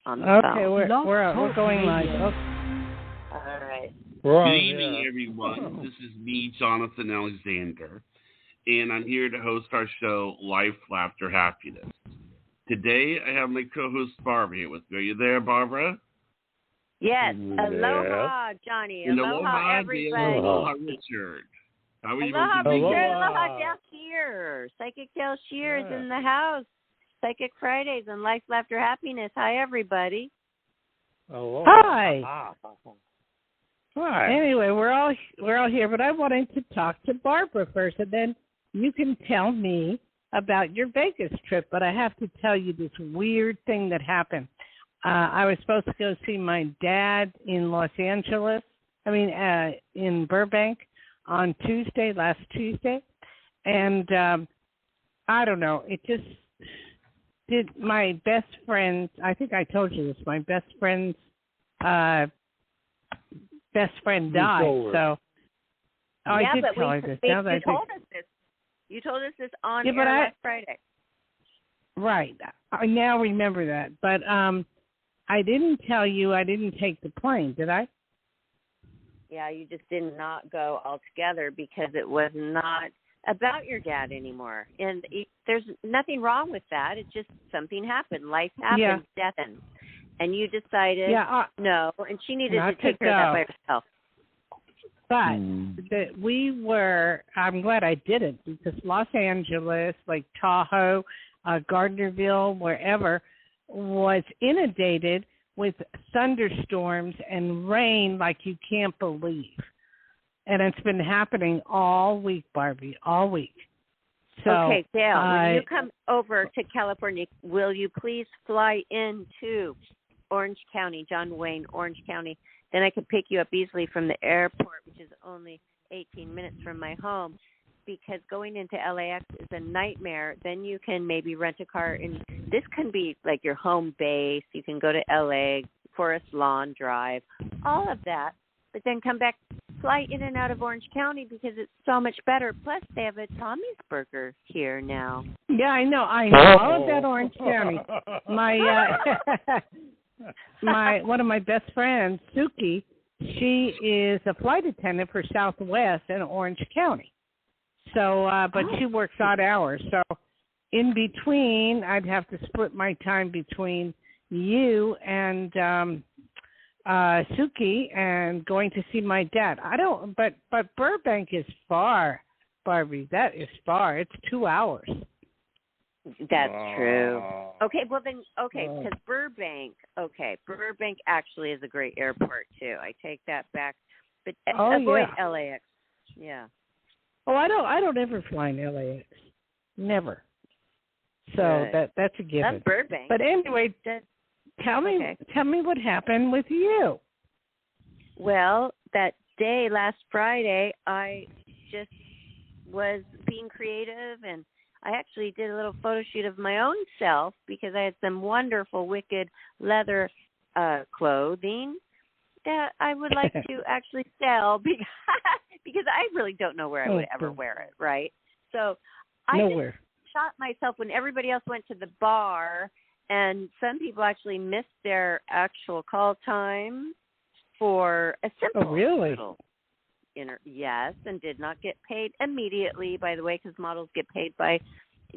on the phone. Okay, we're going live. Okay. All right. Good evening, everyone. This is me, Jonathan Alexander, and I'm here to host our show, Life, Laughter, Happiness. Today, I have my co-host, Barbara, here with me. Are you there, Barbara? Yes. Aloha, Johnny. Aloha, everybody. Aloha, Richard. How are you? Aloha, Richard. Aloha, Dayle Schear. Psychic Dayle Schear is in the house. Psychic Fridays and Life, Laughter, Happiness. Hi, everybody. Aloha. Hi. Hi. Anyway, we're all here, but I wanted to talk to Barbara first, and then you can tell me about your Vegas trip. But I have to tell you this weird thing that happened. I was supposed to go see my dad in in Burbank on last Tuesday, and I don't know, it just did. My best friend, I think I told you this, my best friend's best friend died. So I did tell her this. You told us this on air last Friday. Right. I now remember that. But I didn't tell you I didn't take the plane, did I? Yeah, you just did not go altogether because it was not about your dad anymore. And there's nothing wrong with that. It's just something happened. Life happens, death ends. And you decided no, and she needed to take care of that by herself. But I'm glad I didn't, because Los Angeles, like Tahoe, Gardnerville, wherever, was inundated with thunderstorms and rain like you can't believe. And it's been happening all week, Barbie, all week. So, okay, Dayle, when you come over to California, will you please fly into Orange County, John Wayne, Orange County? Then I could pick you up easily from the airport, which is only 18 minutes from my home, because going into LAX is a nightmare. Then you can maybe rent a car, and this can be like your home base. You can go to LA, Forest Lawn Drive, all of that, but then come back, fly in and out of Orange County because it's so much better. Plus, they have a Tommy's Burger here now. Yeah, I know all about Orange County. My one of my best friends, Suki, she is a flight attendant for Southwest in Orange County. So, but she works odd hours. So, in between, I'd have to split my time between you and Suki and going to see my dad. But Burbank is far, Barbie. That is far. It's 2 hours. That's true. Okay, well then, because Burbank actually is a great airport too. I take that back. But avoid LAX. Yeah. Oh, I don't ever fly in LAX. Never. So that's a given. That's Burbank. But anyway, tell me what happened with you. Well, that day last Friday, I just was being creative, and I actually did a little photo shoot of my own self because I had some wonderful, wicked leather clothing that I would like to actually sell because I really don't know where I would ever wear it, right? So I just shot myself when everybody else went to the bar, and some people actually missed their actual call time for a simple little yes, and did not get paid immediately, by the way, because models get paid by,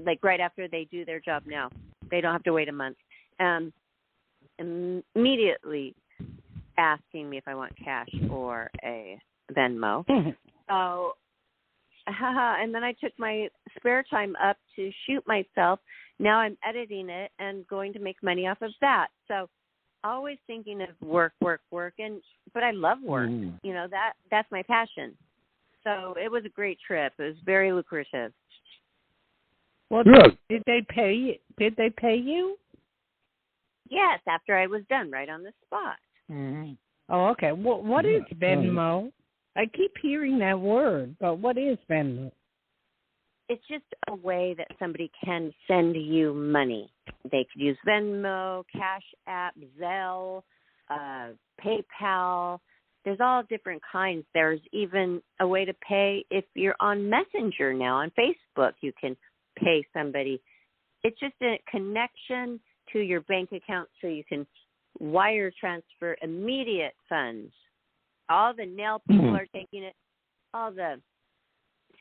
like, right after they do their job now. They don't have to wait a month. Immediately asking me if I want cash or a Venmo. So, and then I took my spare time up to shoot myself. Now I'm editing it and going to make money off of that. So, always thinking of work, but I love work. You know, that's my passion. So it was a great trip. It was very lucrative. Well, did they pay you? Did they pay you? Yes, after I was done, right on the spot. Mm-hmm. Oh, okay. Well, what is Venmo? I keep hearing that word, but what is Venmo? It's just a way that somebody can send you money. They could use Venmo, Cash App, Zelle, PayPal. There's all different kinds. There's even a way to pay if you're on Messenger now. On Facebook, you can pay somebody. It's just a connection to your bank account so you can wire transfer immediate funds. All the nail people are taking it. It's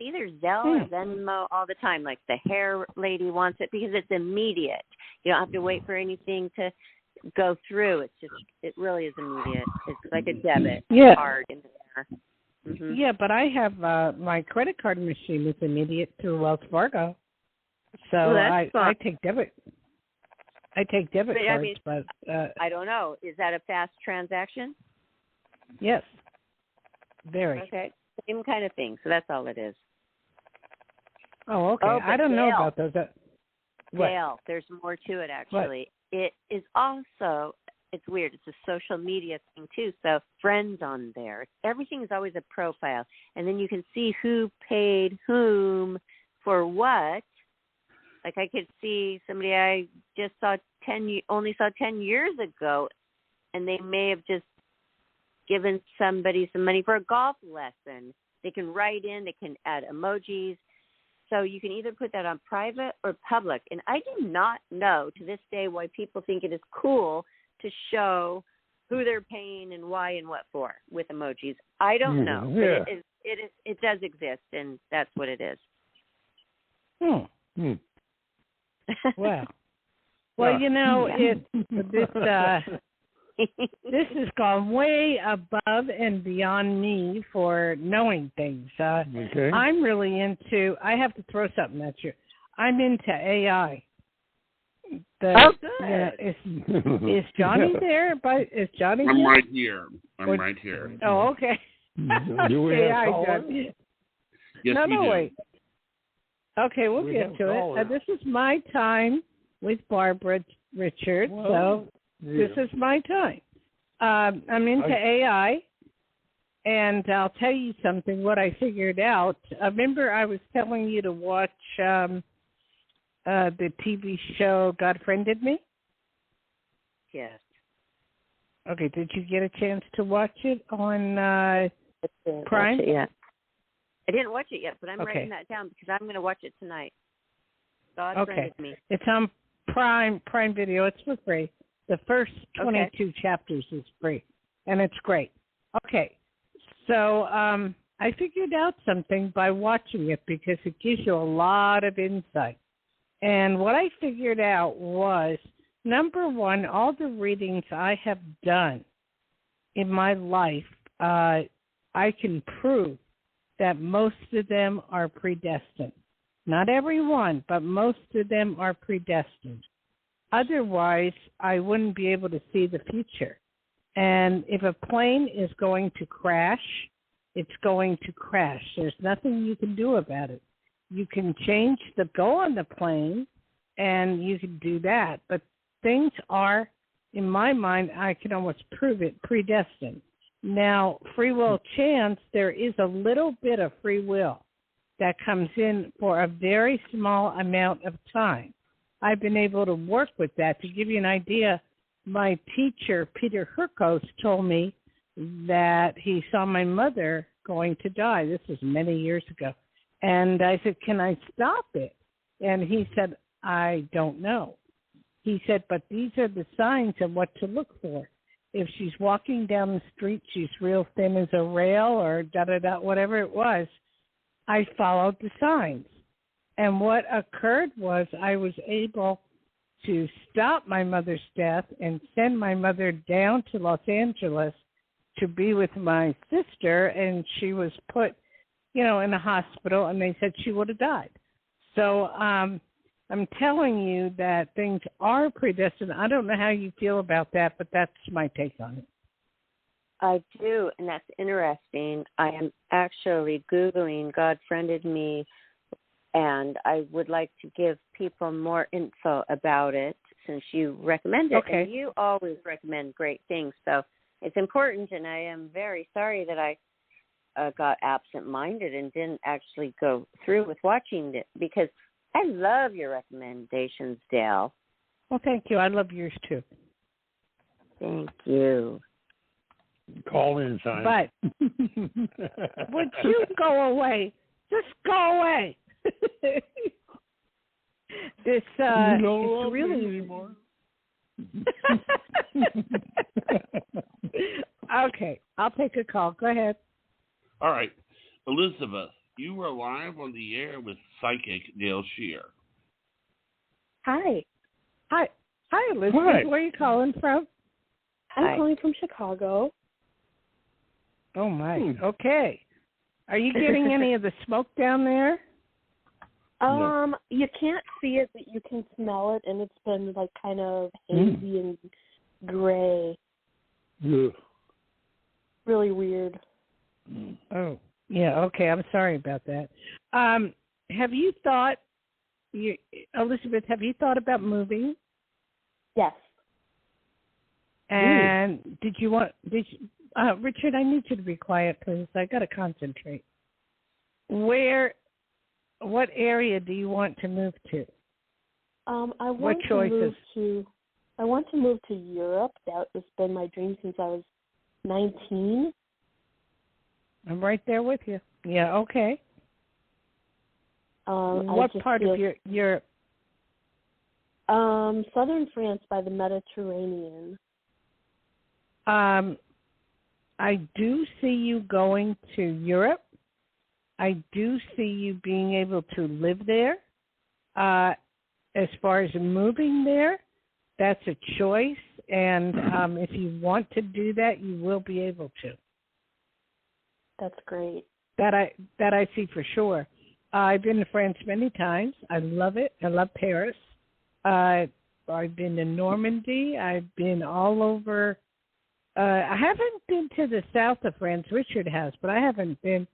either Zelle or Venmo all the time. Like the hair lady wants it because it's immediate. You don't have to wait for anything to go through. It really is immediate. It's like a debit card in there. Mm-hmm. Yeah, but I have my credit card machine is immediate through Wells Fargo, so I take debit. I take debit cards, but I don't know. Is that a fast transaction? Yes, very. Okay, same kind of thing. So that's all it is. Oh, okay. I don't know about those. Dayle, there's more to it actually. What? It is also. It's weird. It's a social media thing, too. So friends on there. Everything is always a profile. And then you can see who paid whom for what. Like I could see somebody I just only saw 10 years ago, and they may have just given somebody some money for a golf lesson. They can write in. They can add emojis. So you can either put that on private or public. And I do not know to this day why people think it is cool to show who they're paying and why and what for with emojis. I don't know, but it does exist, and that's what it is. Wow. Well, this has gone way above and beyond me for knowing things. I'm really into. I have to throw something at you. I'm into AI. Good. Is Johnny there? Is Johnny I'm here? right here. I'm right here. Oh, okay. Do we have callers? Yes, we do. Wait. Okay, we'll get to it. This is my time with Barbara Richards, so this is my time. I'm into AI, and I'll tell you something, what I figured out. Remember I was telling you to watch the TV show God Friended Me? Yes. Okay, did you get a chance to watch it on Prime? Watch it yet. I didn't watch it yet, but I'm writing that down because I'm going to watch it tonight. God Friended Me. It's on Prime Video. It's for free. The first 22 chapters is free, and it's great. Okay, so I figured out something by watching it because it gives you a lot of insight. And what I figured out was, number one, all the readings I have done in my life, I can prove that most of them are predestined. Not every one, but most of them are predestined. Otherwise, I wouldn't be able to see the future. And if a plane is going to crash, it's going to crash. There's nothing you can do about it. You can go on the plane, and you can do that. But things are, in my mind, I can almost prove it, predestined. Now, free will chance, there is a little bit of free will that comes in for a very small amount of time. I've been able to work with that. To give you an idea, my teacher, Peter Herkos, told me that he saw my mother going to die. This was many years ago. And I said, can I stop it? And he said, I don't know. He said, but these are the signs of what to look for. If she's walking down the street, she's real thin as a rail or da-da-da, whatever it was, I followed the signs. And what occurred was I was able to stop my mother's death and send my mother down to Los Angeles to be with my sister, and she was put in a hospital, and they said she would have died. So I'm telling you that things are predestined. I don't know how you feel about that, but that's my take on it. I do, and that's interesting. I am actually Googling God Friended Me, and I would like to give people more info about it since you recommend it. Okay. And you always recommend great things, so it's important, and I am very sorry that I got absent-minded and didn't actually go through with watching it, because I love your recommendations, Dayle. Well, thank you. I love yours, too. Thank you. Call in time. But would you go away? Just go away. This you don't love me anymore. Okay, I'll take a call. Go ahead. All right. Elizabeth, you were live on the air with psychic Dayle Schear. Hi. Hi, Elizabeth. Hi. Where are you calling from? I'm calling from Chicago. Oh, my. Okay. Are you getting any of the smoke down there? No. You can't see it, but you can smell it, and it's been like kind of hazy and gray. Ugh. Really weird. Oh, yeah. Okay. I'm sorry about that. Have you thought, Elizabeth? Have you thought about moving? Yes. And Richard? I need you to be quiet, please. I got to concentrate. What area do you want to move to? I want to move to Europe. That has been my dream since I was 19. I'm right there with you. Yeah, okay. What part of Europe? Southern France by the Mediterranean. I do see you going to Europe. I do see you being able to live there. As far as moving there, that's a choice. And if you want to do that, you will be able to. That's great. That I see for sure. I've been to France many times. I love it. I love Paris. I've been to Normandy. I've been all over. I haven't been to the south of France. Richard has, but I haven't been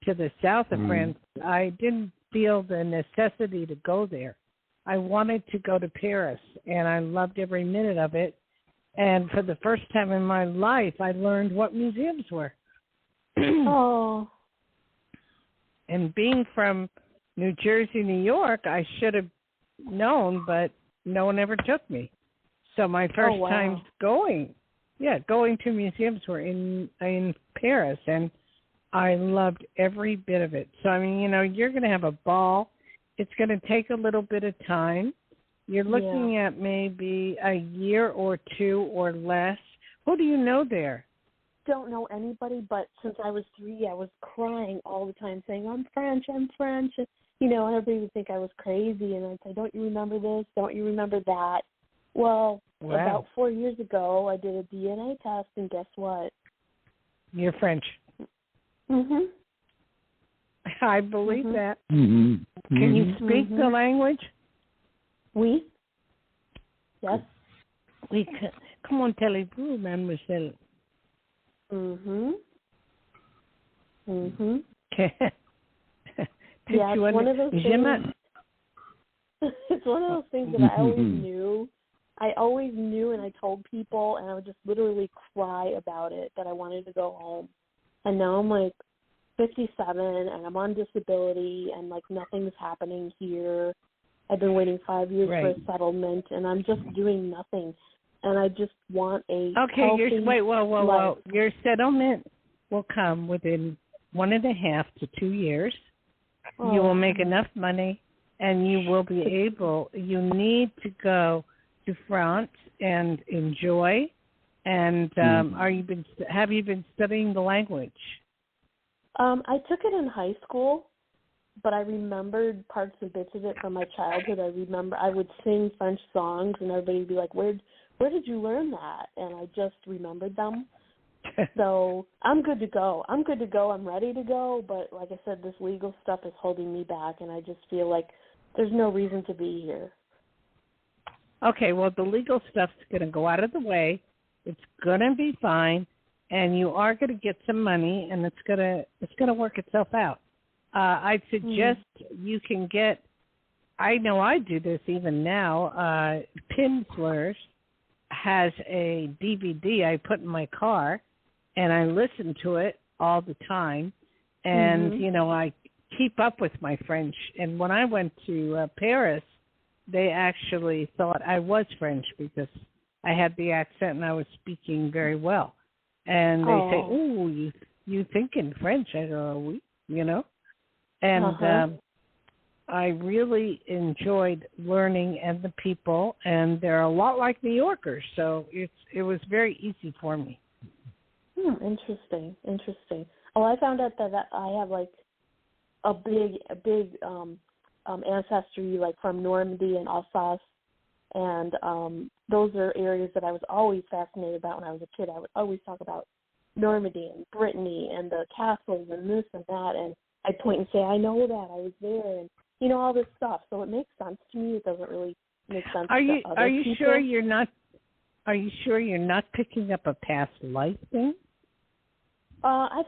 to the south of France. I didn't feel the necessity to go there. I wanted to go to Paris, and I loved every minute of it. And for the first time in my life, I learned what museums were. Oh. And being from New Jersey, New York, I should have known, but no one ever took me. So my first times going to museums were in Paris, and I loved every bit of it. So, I mean, you're going to have a ball. It's going to take a little bit of time. You're looking at maybe a year or two or less. Who do you know there? Don't know anybody, but since I was 3, I was crying all the time saying, I'm French. And, everybody would think I was crazy, and I'd say, don't you remember this? Don't you remember that? Well, about 4 years ago, I did a DNA test, and guess what? You're French. Mm-hmm. I believe that. Mm-hmm. Can you speak the language? Oui. Yes. Oui. Comment allez-vous, mademoiselle? Mm-hmm. Mm-hmm. Yeah, it's one of those things. It's one of those things that I always knew. I always knew, and I told people, and I would just literally cry about it, that I wanted to go home. And now I'm like 57, and I'm on disability, and like nothing's happening here. I've been waiting 5 years for a settlement, and I'm just doing nothing. And I just want a healthy life. Your settlement will come within 1.5 to 2 years. Oh. You will make enough money, and you will be able. You need to go to France and enjoy. And have you been studying the language? I took it in high school, but I remembered parts and bits of it from my childhood. I remember I would sing French songs, and everybody would be like, "Where did you learn that?" And I just remembered them. So I'm good to go. I'm ready to go. But like I said, this legal stuff is holding me back, and I just feel like there's no reason to be here. Okay, well, the legal stuff's going to go out of the way. It's going to be fine, and you are going to get some money, and it's going to work itself out. I'd suggest you can get. I know I do this even now. Pimsleur has a DVD I put in my car, and I listen to it all the time. And, I keep up with my French. And when I went to Paris, they actually thought I was French because I had the accent and I was speaking very well. And they say, "Oh, you think in French?" I go, "Oui," And I really enjoyed learning and the people, and they're a lot like New Yorkers, so it was very easy for me. Interesting. Oh, I found out that I have like a big ancestry, like from Normandy and Alsace, and those are areas that I was always fascinated about when I was a kid. I would always talk about Normandy and Brittany and the castles and this and that, and I'd point and say, I know that, I was there, and all this stuff. So it makes sense to me. It doesn't really make sense to other people. Are you sure you're not picking up a past life thing? I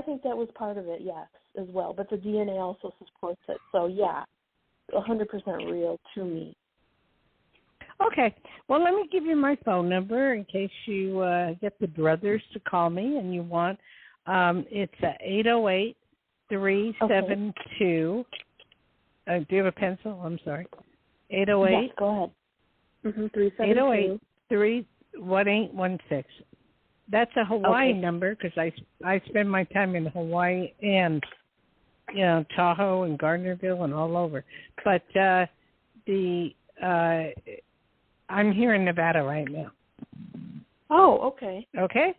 think that was part of it, yes, as well. But the DNA also supports it. So, yeah, 100% real to me. Okay. Well, let me give you my phone number in case you get the brothers to call me and you want. It's 808-372. Do you have a pencil? I'm sorry. 808. Yes, go ahead. 372. 808-31816. That's a Hawaii number because I spend my time in Hawaii and Tahoe and Gardnerville and all over. But I'm here in Nevada right now. Oh, okay. Okay.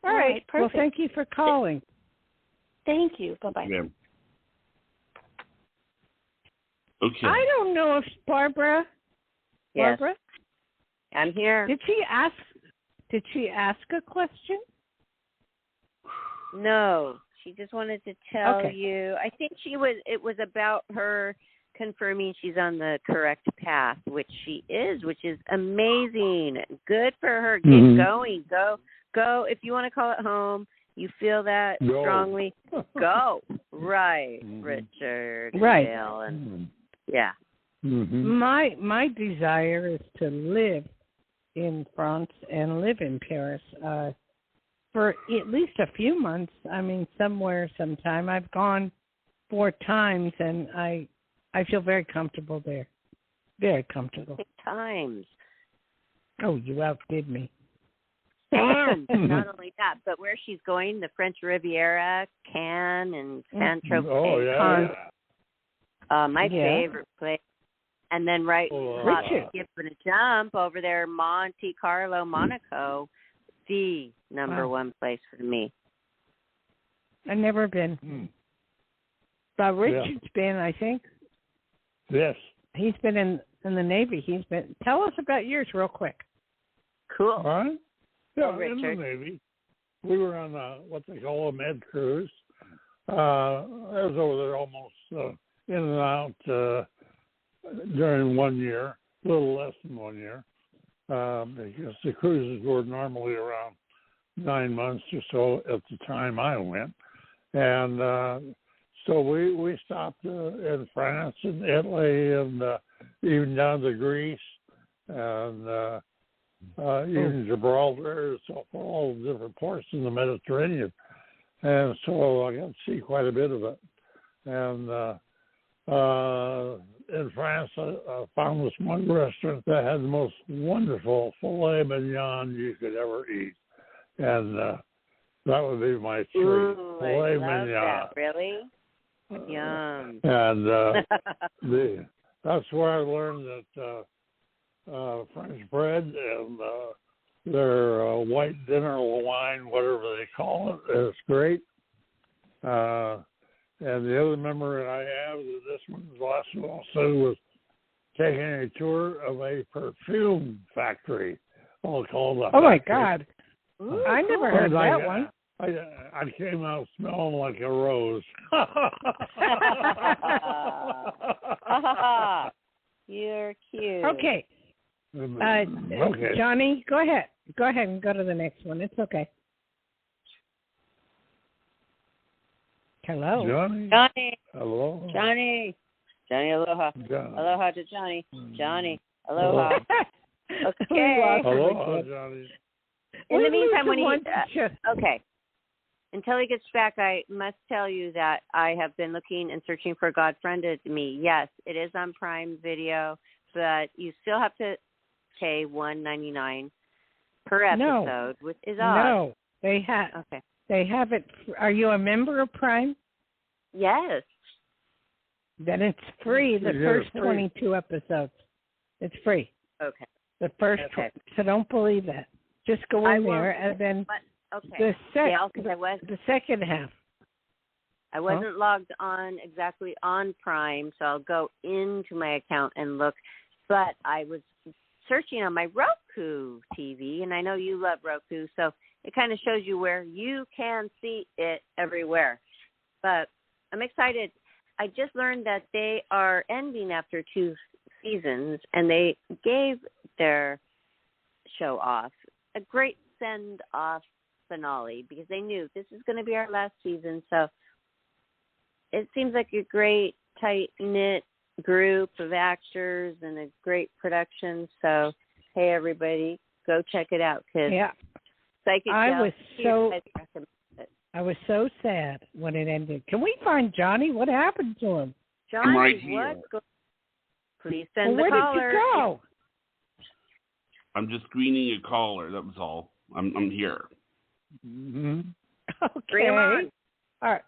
All right. Perfect. Well, thank you for calling. Thank you. Bye-bye. Yeah. Okay. I don't know if Barbara. Yes. Barbara? I'm here. Did she ask a question? No. She just wanted to tell you. I think it was about her confirming she's on the correct path, which she is, which is amazing. Good for her. Keep going. Go. If you want to call it home, you feel that strongly, go. Right, Richard. Right. Dayle, and yeah. My desire is to live in France and live in Paris for at least a few months. I mean, somewhere, sometime. I've gone 4 times, and I feel very comfortable there. Very comfortable. 6 times. Oh, you outdid me. And not only that, but where she's going, the French Riviera, Cannes, and Saint-Tropez. Oh, yeah. My favorite place. And then skip and a jump over there, Monte Carlo, Monaco, the number one place for me. I've never been. But Richard's been, I think. Yes. He's been in the Navy. Tell us about yours real quick. Cool. All right. Yeah, Richard. in the Navy. We were on what they call a med cruise. I was over there almost in and out during 1 year, a little less than 1 year, because the cruises were normally around 9 months or so at the time I went. And so we stopped in France and Italy and even down to Greece and even Gibraltar, so all the different ports in the Mediterranean. And so I got to see quite a bit of it. And in France, I found this one restaurant that had the most wonderful filet mignon you could ever eat. And that would be my treat. Filet mignon. That. Really? Yum. And that's where I learned that French bread and their white dinner wine, whatever they call it, is great. And the other memory I have, this one was last one also, was taking a tour of a perfume factory, all called a Oh, my factory. God. Ooh, I never heard that one. I came out smelling like a rose. You're cute. Okay. Okay. Johnny, go ahead. Go ahead and go to the next one. It's okay. Hello. Johnny. Hello. Johnny, aloha. Johnny. Aloha to Johnny. Johnny, aloha. Okay. Aloha, Johnny. In the meantime, when okay. Until he gets back, I must tell you that I have been looking and searching for God Friended Me. Yes, it is on Prime Video, but you still have to pay $1.99 per episode, which is odd. No, they have. Okay. They have it. Are you a member of Prime? Yes. Then it's free. The first 22 episodes. It's free. Okay. The first. Okay. So don't believe that. Just go in there, and then the second half. I wasn't logged on exactly on Prime, so I'll go into my account and look. But I was searching on my Roku TV, and I know you love Roku, so it kind of shows you where you can see it everywhere. But I'm excited. I just learned that they are ending after 2 seasons, and they gave their show off a great send-off finale because they knew this is going to be our last season. So it seems like a great, tight-knit group of actors and a great production. So, hey, everybody, go check it out, kids. Yeah. I was so sad when it ended. Can we find Johnny? What happened to him? Johnny, right here. Please send where the caller. Where did you go? I'm just screening a caller. That was all. I'm here. Mm-hmm. Okay. Bring him on. All right.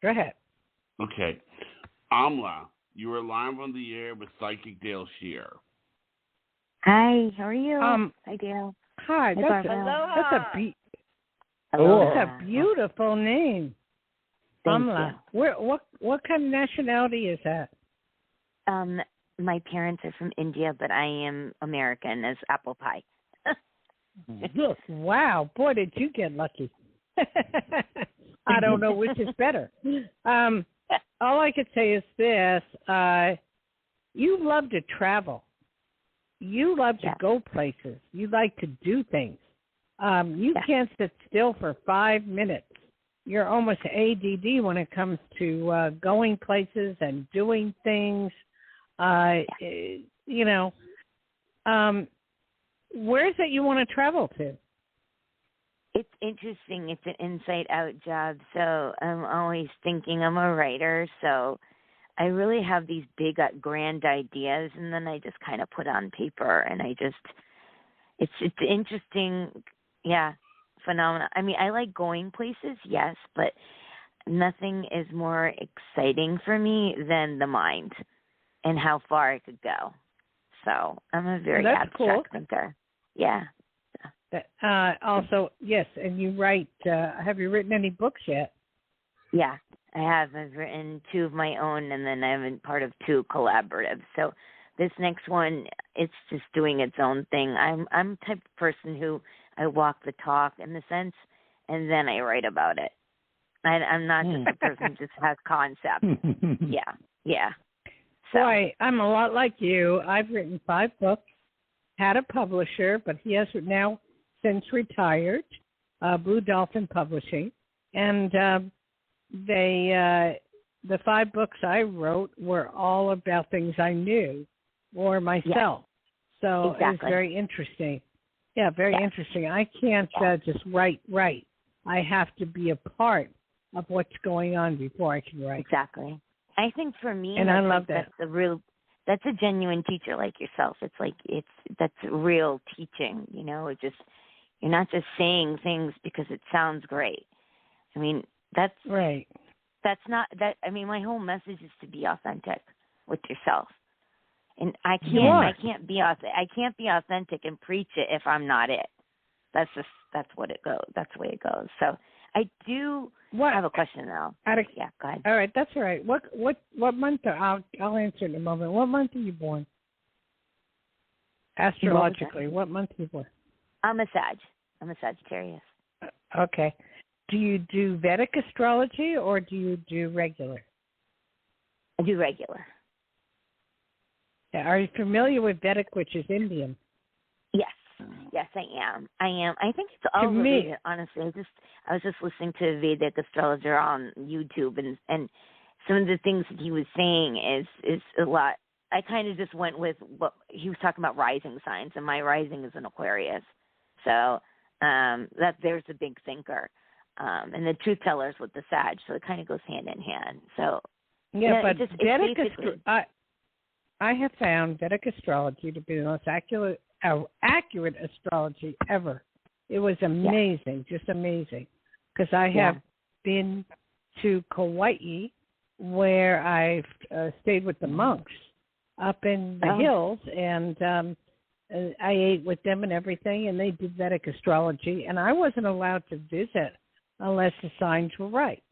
Go ahead. Okay. Amla, you are live on the air with Psychic Dayle Schear. Hi, how are you? Hi, Dayle. Hi. That's a beautiful name. Thank Amla. you. What kind of nationality is that? My parents are from India, but I am American as apple pie. Wow, boy, did you get lucky. I don't know which is better. All I could say is this. You love to travel. You love to go places. You like to do things. You can't sit still for 5 minutes. You're almost ADD when it comes to going places and doing things. Where is it you want to travel to? It's interesting. It's an inside-out job, so I'm always thinking. I'm a writer, so I really have these big, grand ideas, and then I just kind of put on paper, and it's interesting, phenomenon. I mean, I like going places, yes, but nothing is more exciting for me than the mind and how far it could go. So I'm a very abstract thinker. Yeah. Also, yes, and you write. Have you written any books yet? Yeah, I have. I've written 2 of my own, and then I've been part of 2 collaboratives. So this next one, it's just doing its own thing. I'm the type of person who I walk the talk in the sense, and then I write about it. I'm not just a person who just has concepts. Yeah. So. Boy, I'm a lot like you. I've written 5 books, had a publisher, but he has now since retired, Blue Dolphin Publishing. And the 5 books I wrote were all about things I knew or myself. So It was very interesting. Yeah, very interesting. I can't just write. I have to be a part of what's going on before I can write. Exactly. I think for me, and I love that. That's a genuine teacher like yourself. It's like that's real teaching. You're not just saying things because it sounds great. I mean, that's right. That's not that. I mean, my whole message is to be authentic with yourself, and I can't be authentic and preach it if I'm not it. That's what it goes. That's the way it goes. So I do have a question now. Go ahead. All right, that's all right. What month? I'll answer in a moment. What month are you born? Astrologically, what month are you born? I'm a Sagittarius. Okay. Do you do Vedic astrology or do you do regular? I do regular. Are you familiar with Vedic, which is Indian? Yes, I am. I think it's all related, honestly. I was just listening to a Vedic astrologer on YouTube, and some of the things that he was saying is a lot. I kind of just went with what he was talking about, rising signs, and my rising is an Aquarius. So there's a big thinker. And the truth tellers with the Sag, so it kind of goes hand in hand. So but Vedic I have found Vedic astrology to be the most accurate astrology ever. It was amazing, just amazing. Because I have been to Kauai, where I stayed with the monks up in the hills, and I ate with them and everything, and they did Vedic astrology, and I wasn't allowed to visit unless the signs were right.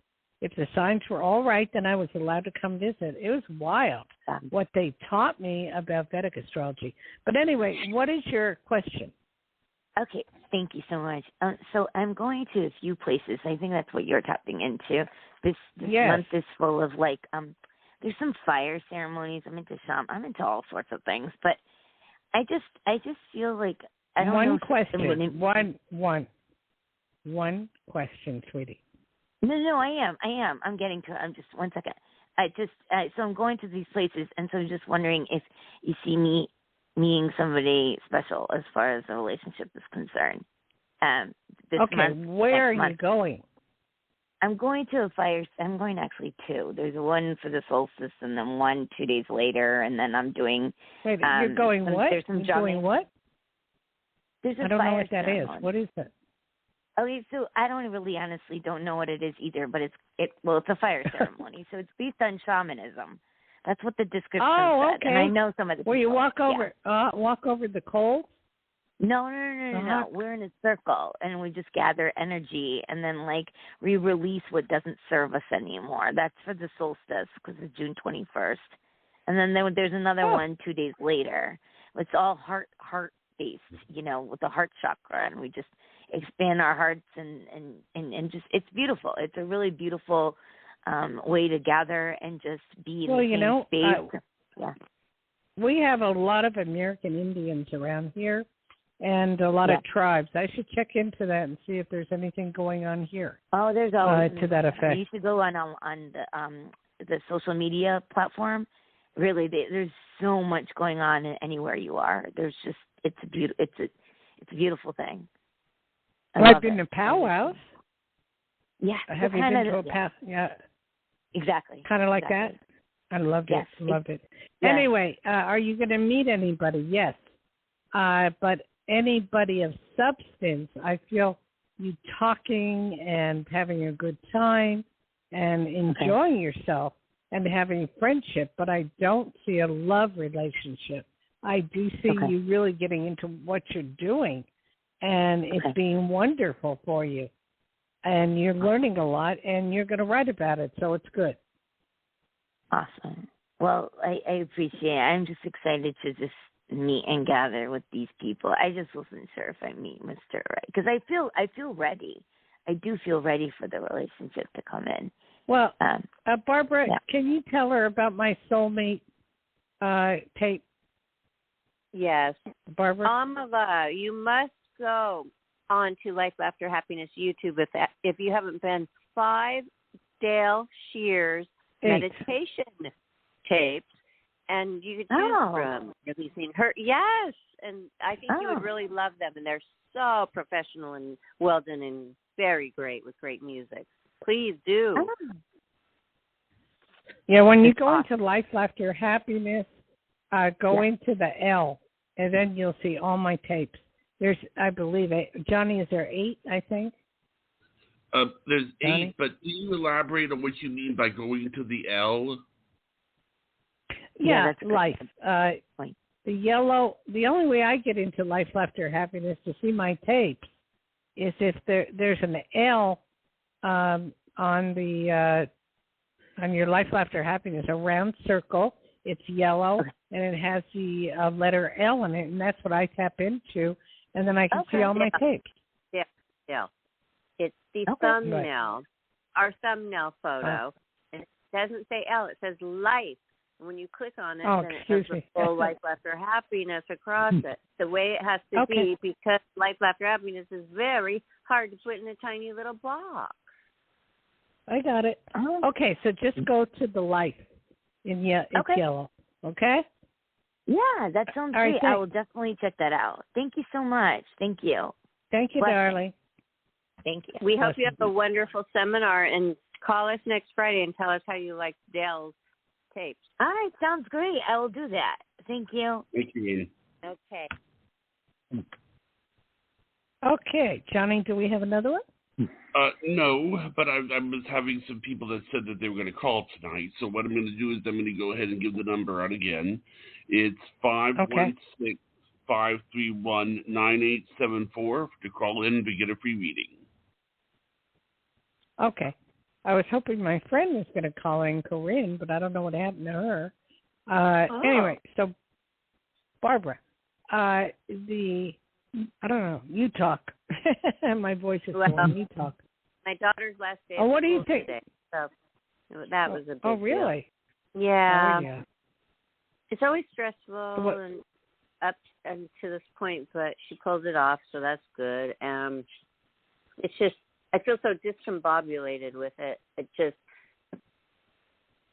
If the signs were all right, then I was allowed to come visit. It was wild what they taught me about Vedic astrology. But anyway, what is your question? Okay, thank you so much. So I'm going to a few places. I think that's what you're tapping into. This month is full of there's some fire ceremonies. I'm into all sorts of things, but I just feel like I don't know. One question, sweetie. No, I am. I'm getting to it. I'm just 1 second. So I'm going to these places, and so I'm just wondering if you see me meeting somebody special as far as the relationship is concerned. This month, where are you going? I'm going to I'm going actually two. There's one for the solstice, and then one 2 days later, and then I'm doing. Wait, you're going what? You're doing what? There's a I don't know what that ceremony. is. What is it? Okay, so I honestly don't know what it is either, but it's a fire ceremony, so it's based on shamanism. That's what the description said, okay. And I know some of the. Where you walk over the coals? No. We're in a circle, and we just gather energy, and then we release what doesn't serve us anymore. That's for the solstice because it's June 21st, and then there's another one 2 days later. It's all heart based, with the heart chakra, and we just expand our hearts and just it's beautiful. It's a really beautiful way to gather and just be in the same space. We have a lot of American Indians around here and a lot of tribes. I should check into that and see if there's anything going on here. Oh, there's always to that effect. You should go on the social media platform. Really, there's so much going on anywhere you are. There's just it's a beautiful thing. I've been to powwows. Yeah. Have you been to a powwow? Yeah. Exactly. Kind of like that? I loved it. Loved it. Yeah. Anyway, are you going to meet anybody? Yes. But anybody of substance, I feel you talking and having a good time and enjoying yourself and having friendship, but I don't see a love relationship. I do see you really getting into what you're doing. And it's being wonderful for you. And you're learning a lot, and you're going to write about it, so it's good. Awesome. Well, I appreciate it. I'm just excited to just meet and gather with these people. I just wasn't sure if I meet Mr. Right, because I feel ready. I do feel ready for the relationship to come in. Well, Barbara, can you tell her about my soulmate tape? Yes. Barbara? Amava, you must go on to Life, Laughter, Happiness YouTube if you haven't been. 5 Dayle Schear's meditation tapes, and you could choose from releasing her. Yes, and I think you would really love them, and they're so professional and well done and very great with great music. Please do. Yeah, when you go into Life, Laughter, Happiness, go into the L, and then you'll see all my tapes. There's, I believe, Johnny, is there 8, I think? There's Johnny? 8, but can you elaborate on what you mean by going to the L? Yeah, Life. The yellow, the only way I get into Life, Laughter, Happiness to see my tapes is if there's an L on your Life, Laughter, Happiness, a round circle. It's yellow, and it has the letter L in it, and that's what I tap into. And then I can see all my tapes. Yeah. It's the thumbnail, our thumbnail photo. And it doesn't say L, it says Life. And when you click on it, then it has the full Life, Laughter, Happiness across it. The way it has to be, because Life, Laughter, Happiness is very hard to put in a tiny little box. I got it. Okay, so just go to the Life. It's yellow. Okay? Yeah, that sounds great. I will definitely check that out. Thank you so much. Thank you. Thank you, darling. Thank you. We hope you have a wonderful seminar, and call us next Friday and tell us how you liked Dayle's tapes. All right, sounds great. I will do that. Thank you. Thank you. Okay. Okay, Johnny, do we have another one? No, but I was having some people that said that they were going to call tonight. So what I'm going to do is I'm going to go ahead and give the number out again. It's 516-531-9874 to call in to get a free reading. Okay. I was hoping my friend was going to call in, Corinne, but I don't know what happened to her. Anyway, so Barbara, I don't know, you talk. My voice is going, you talk. My daughter's last day. Oh, what do you think? Today, so that was a big Oh, really? Deal. Yeah. Oh, yeah. It's always stressful and up and to this point, but she pulls it off, so that's good. It's just, I feel so discombobulated with it. It just,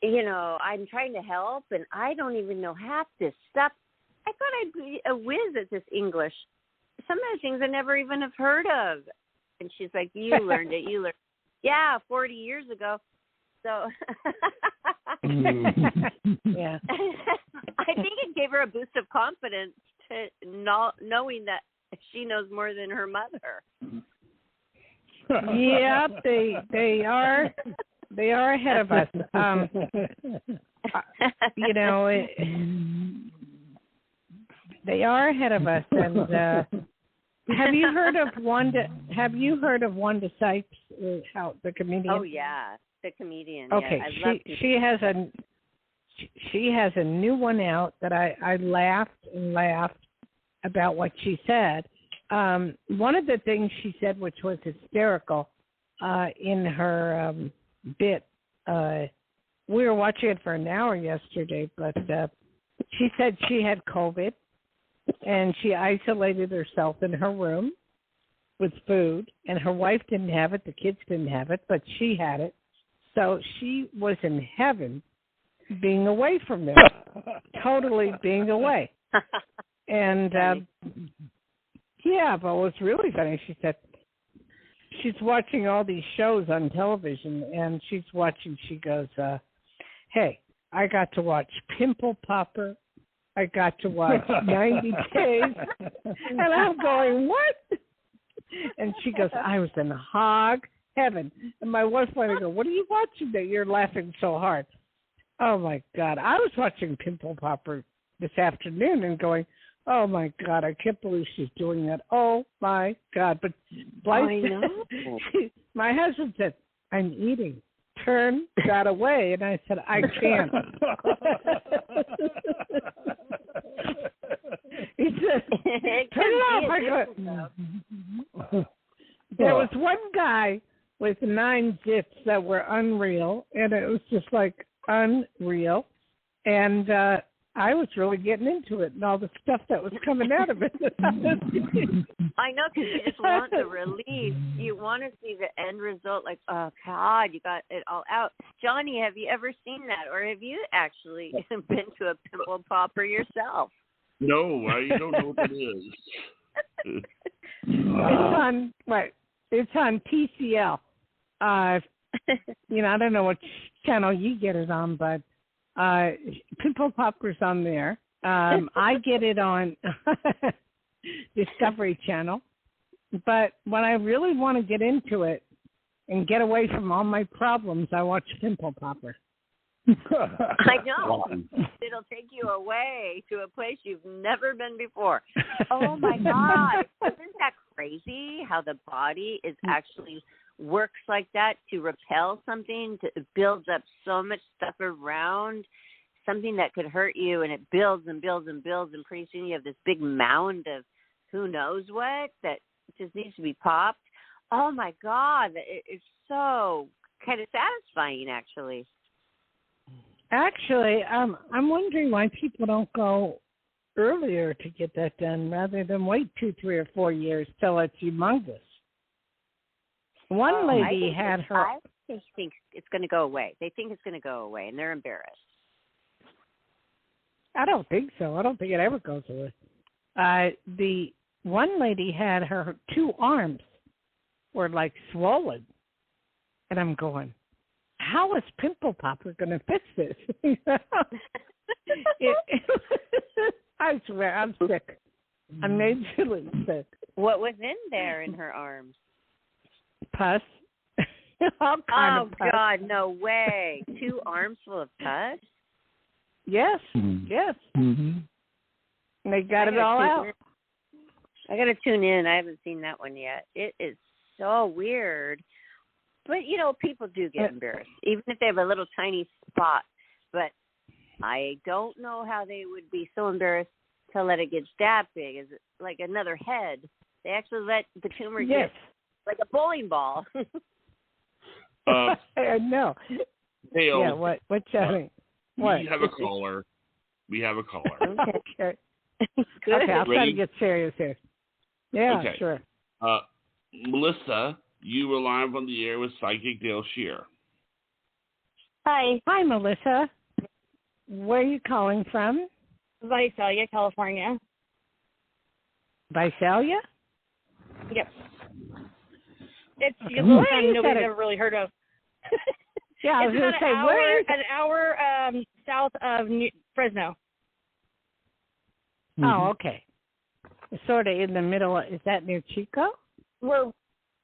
I'm trying to help, and I don't even know half this stuff. I thought I'd be a whiz at this English. Some of the things I never even have heard of. And she's like, you learned it. You learned it. Yeah, 40 years ago. So, yeah. I think it gave her a boost of confidence to knowing that she knows more than her mother. Yeah, they are ahead of us. They are ahead of us. And have you heard of Wanda Sykes, the comedian? Oh yeah, the comedian. Okay, yeah, she has a new one out that I laughed and laughed about what she said. One of the things she said, which was hysterical, in her bit, we were watching it for an hour yesterday, but she said she had COVID, and she isolated herself in her room with food, and her wife didn't have it, the kids didn't have it, but she had it. So she was in heaven being away from them, totally being away. And yeah, but it was really funny. She said she's watching all these shows on television, and she goes, hey, I got to watch Pimple Popper. I got to watch 90 Days. And I'm going, what? And she goes, I was in hog heaven. And my wife wanted to go, what are you watching that you're laughing so hard? Oh, my God. I was watching Pimple Popper this afternoon and going, oh, my God, I can't believe she's doing that. Oh, my God. But Blythe, my husband said, I'm eating. Turn that away. And I said, I can't. He said, turn it off. I go, there was one guy with 9 zits that were unreal, and it was just like unreal. And I was really getting into it and all the stuff that was coming out of it. I know, because you just want the relief. You want to see the end result, like, oh, God, you got it all out. Johnny, have you ever seen that? Or have you actually been to a Pimple Popper yourself? No, I don't know what it is. It's on TCL. I don't know what channel you get it on, but Pimple Popper's on there. I get it on Discovery Channel. But when I really want to get into it and get away from all my problems, I watch Pimple Popper. I know. It'll take you away to a place you've never been before. Oh, my God. Isn't that crazy how the body is actually works like that to repel something? It builds up so much stuff around something that could hurt you, and it builds and builds and builds, and pretty soon you have this big mound of who knows what that just needs to be popped. Oh, my God. It's so kind of satisfying, actually. Actually, I'm wondering why people don't go earlier to get that done rather than wait 2, 3, or 4 years till it's humongous. One lady had her. I think it's going to go away. They think it's going to go away, and they're embarrassed. I don't think so. I don't think it ever goes away. The one lady had her 2 arms were like swollen, and I'm going, how is Pimple Popper going to fix this? I swear, I'm sick. I'm majorly sick. What was in there in her arms? Pus. All kind of pus. God, no way. 2 arms full of pus? Yes, yes. And they got it all out. I got to tune in. I haven't seen that one yet. It is so weird. But, people do get embarrassed, even if they have a little tiny spot. But I don't know how they would be so embarrassed to let it get that big. Is it like another head? They actually let the tumor get like a bowling ball. I know. Dayle, yeah, what's happening? What? We have a caller. Okay. Good. Okay, I'll try to get serious here. Yeah, okay. Sure. Melissa, you were live on the air with Psychic Dayle Schear. Hi. Hi, Melissa. Where are you calling from? Visalia, California. Visalia? Yep. It's Okay. a little Where town is nobody's that? ever really heard of. Yeah, I was it's going to about say, where is it? an hour south of Fresno. Oh, okay. Sort of in the middle. Is that near Chico? We're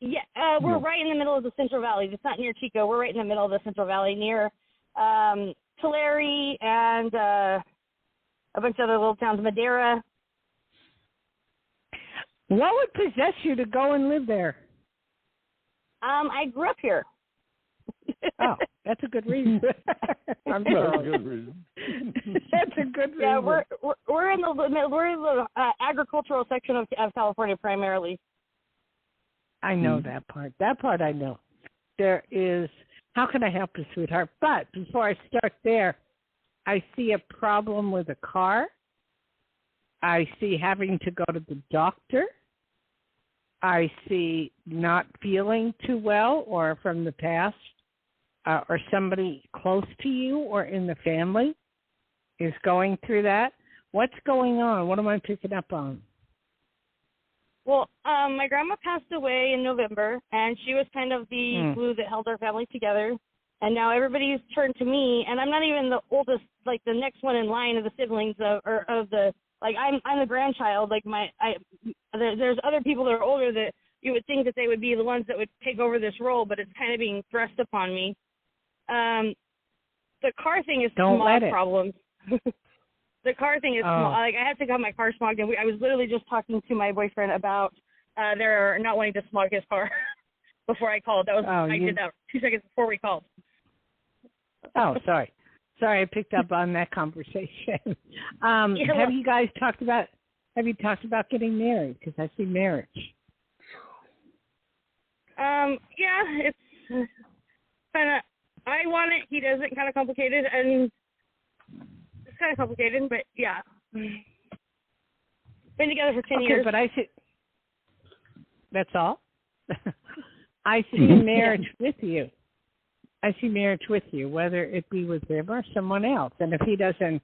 right in the middle of the Central Valley. It's not near Chico. We're right in the middle of the Central Valley, near Tulare and a bunch of other little towns, Madera. What would possess you to go and live there? I grew up here. Oh, that's a good reason. I'm sorry. Good reason. That's a good reason. Yeah, we're in the agricultural section of California primarily. I know that part. That part I know. There is. How can I help you, sweetheart? But before I start there, I see a problem with a car. I see having to go to the doctor. I see not feeling too well, or from the past, or somebody close to you or in the family is going through that. What's going on? What am I picking up on? Well, my grandma passed away in November, and she was kind of the glue that held our family together. And now everybody's turned to me, and I'm not even the oldest, like the next one in line of the siblings of the. Like I'm the grandchild. Like there's other people that are older that you would think that they would be the ones that would take over this role, but it's kind of being thrust upon me. The car thing is smog problems. The car thing is smog. Like I had to have my car smogged, and I was literally just talking to my boyfriend about their not wanting to smog his car before I called. That was I did that 2 seconds before we called. Oh, sorry. Sorry, I picked up on that conversation. Have you guys talked about getting married? Because I see marriage. Yeah, it's kind of. I want it. He doesn't. Kind of complicated, and it's kind of complicated. But yeah, been together for 10 years. Okay, but I see. That's all. I see marriage with you. I see marriage with you, whether it be with him or someone else. And if he doesn't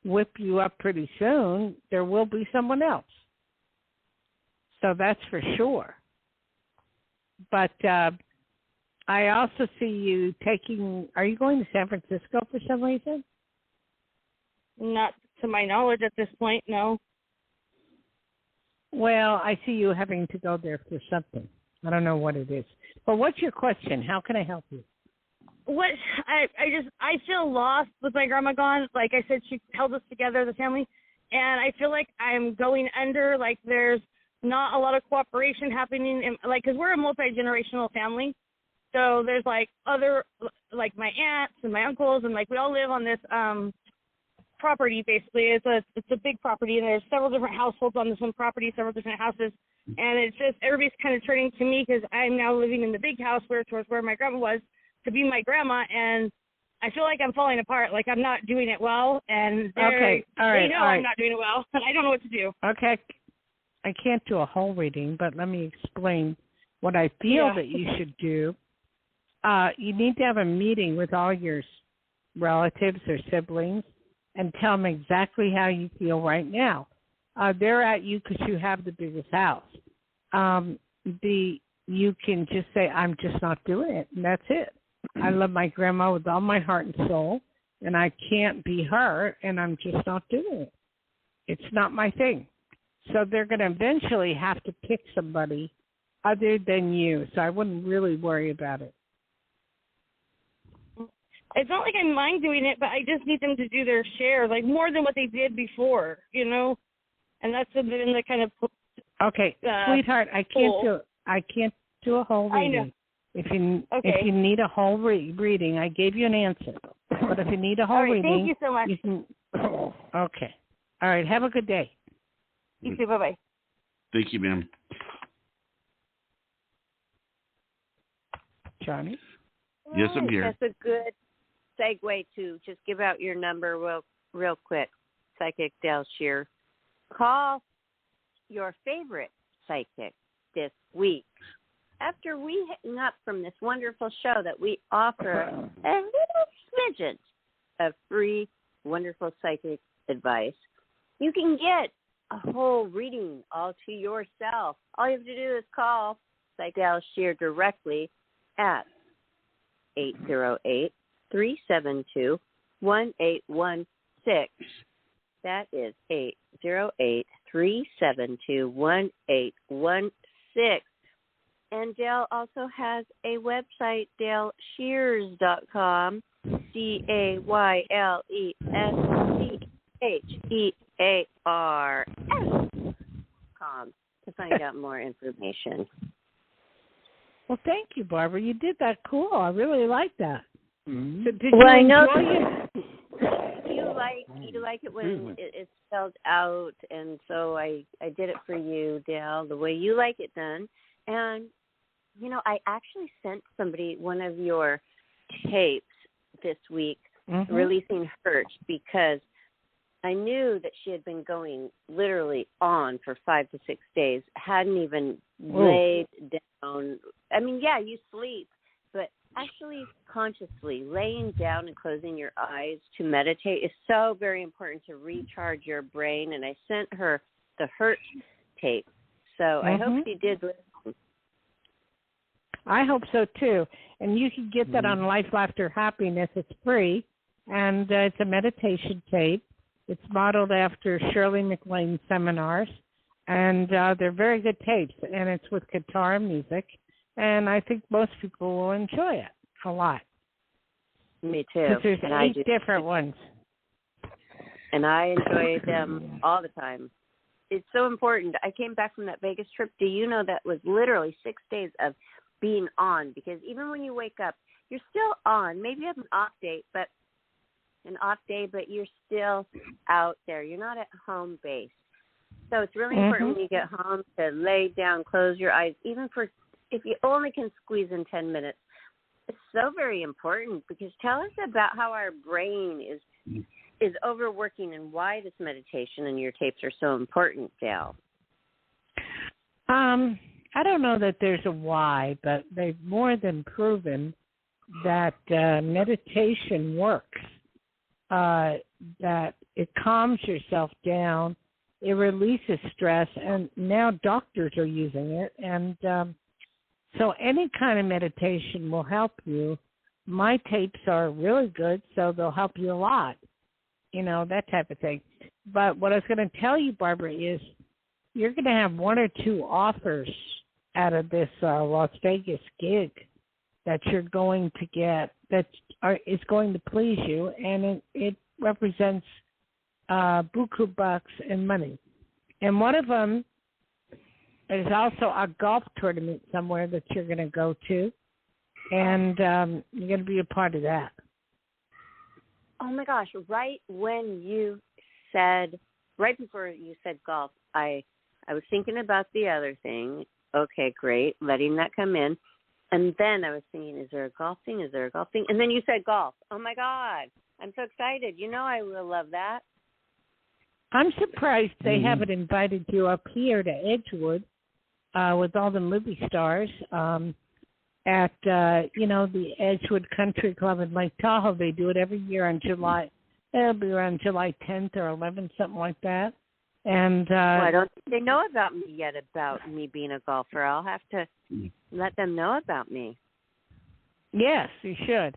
whip you up pretty soon, there will be someone else. So that's for sure. But I also see you are you going to San Francisco for some reason? Not to my knowledge at this point, no. Well, I see you having to go there for something. I don't know what it is. But what's your question? How can I help you? What I feel lost with my grandma gone. Like I said, she held us together, the family, and I feel like I'm going under. Like there's not a lot of cooperation happening. Because we're a multi-generational family, so there's like other, like my aunts and my uncles, and like we all live on this property. Basically, it's a big property, and there's several different households on this one property, several different houses, and it's just everybody's kind of turning to me because I'm now living in the big house towards where my grandma was, to be my grandma, and I feel like I'm falling apart, like I'm not doing it well, and they know I'm not doing it well, and I don't know what to do. Okay. I can't do a whole reading, but let me explain what I feel that you should do. You need to have a meeting with all your relatives or siblings and tell them exactly how you feel right now. They're at you because you have the biggest house. You can just say, I'm just not doing it, and that's it. I love my grandma with all my heart and soul, and I can't be her, and I'm just not doing it. It's not my thing. So they're going to eventually have to pick somebody other than you, so I wouldn't really worry about it. It's not like I mind doing it, but I just need them to do their share, like more than what they did before, you know? And that's been the kind of okay, sweetheart, I can't do a whole reading. I know. If you need a whole reading, I gave you an answer. But if you need a whole reading, thank you so much. You can, okay. All right, have a good day. You too, bye-bye. Thank you, ma'am. Johnny? Yes, I'm here. That's a good segue to just give out your number real quick. Psychic Dayle Schear. Call your favorite psychic this week. After we hang up from this wonderful show that we offer a little smidgen of free, wonderful psychic advice, you can get a whole reading all to yourself. All you have to do is call Psychic Dayle Schear directly at 808-372-1816. That is 808-372-1816. And Dayle also has a website, DayleSchears.com, DayleSchears.com, to find out more information. Well, thank you, Barbara. You did that cool. I really like that. Mm-hmm. So did well, you I know you like it when it's spelled out, and so I did it for you, Dayle, the way you like it done. And you know, I actually sent somebody one of your tapes this week, releasing Hurt, because I knew that she had been going literally on for 5 to 6 days, hadn't even laid down. I mean, yeah, you sleep, but actually consciously laying down and closing your eyes to meditate is so very important to recharge your brain. And I sent her the Hurt tape. So I hope she did listen. I hope so, too. And you can get that on Life, Laughter, Happiness. It's free, and it's a meditation tape. It's modeled after Shirley MacLaine's seminars, and they're very good tapes, and it's with guitar music, and I think most people will enjoy it a lot. Me too. Because there's 8 different ones. And I enjoy them all the time. It's so important. I came back from that Vegas trip. Do you know that was literally 6 days of being on? Because even when you wake up, you're still on. Maybe you have an off day, but you're still out there. You're not at home base. So it's really important when you get home to lay down, close your eyes, even for if you only can squeeze in 10 minutes. It's so very important, because tell us about how our brain is overworking and why this meditation and your tapes are so important, Dayle. I don't know that there's a why, but they've more than proven that meditation works, that it calms yourself down, it releases stress, and now doctors are using it. And so any kind of meditation will help you. My tapes are really good, so they'll help you a lot, you know, that type of thing. But what I was going to tell you, Barbara, is you're going to have 1 or 2 offers out of this Las Vegas gig that you're going to get that is going to please you, and it represents buku bucks and money. And one of them is also a golf tournament somewhere that you're going to go to, and you're going to be a part of that. Oh, my gosh. Right before you said golf, I was thinking about the other thing. Okay, great, letting that come in. And then I was thinking, is there a golf thing? Is there a golf thing? And then you said golf. Oh, my God. I'm so excited. You know I will love that. I'm surprised they haven't invited you up here to Edgewood with all the movie stars at, the Edgewood Country Club in Lake Tahoe. They do it every year on July. It'll be around July 10th or 11th, something like that. And I don't think they know about me yet, about me being a golfer. I'll have to let them know about me. Yes, you should,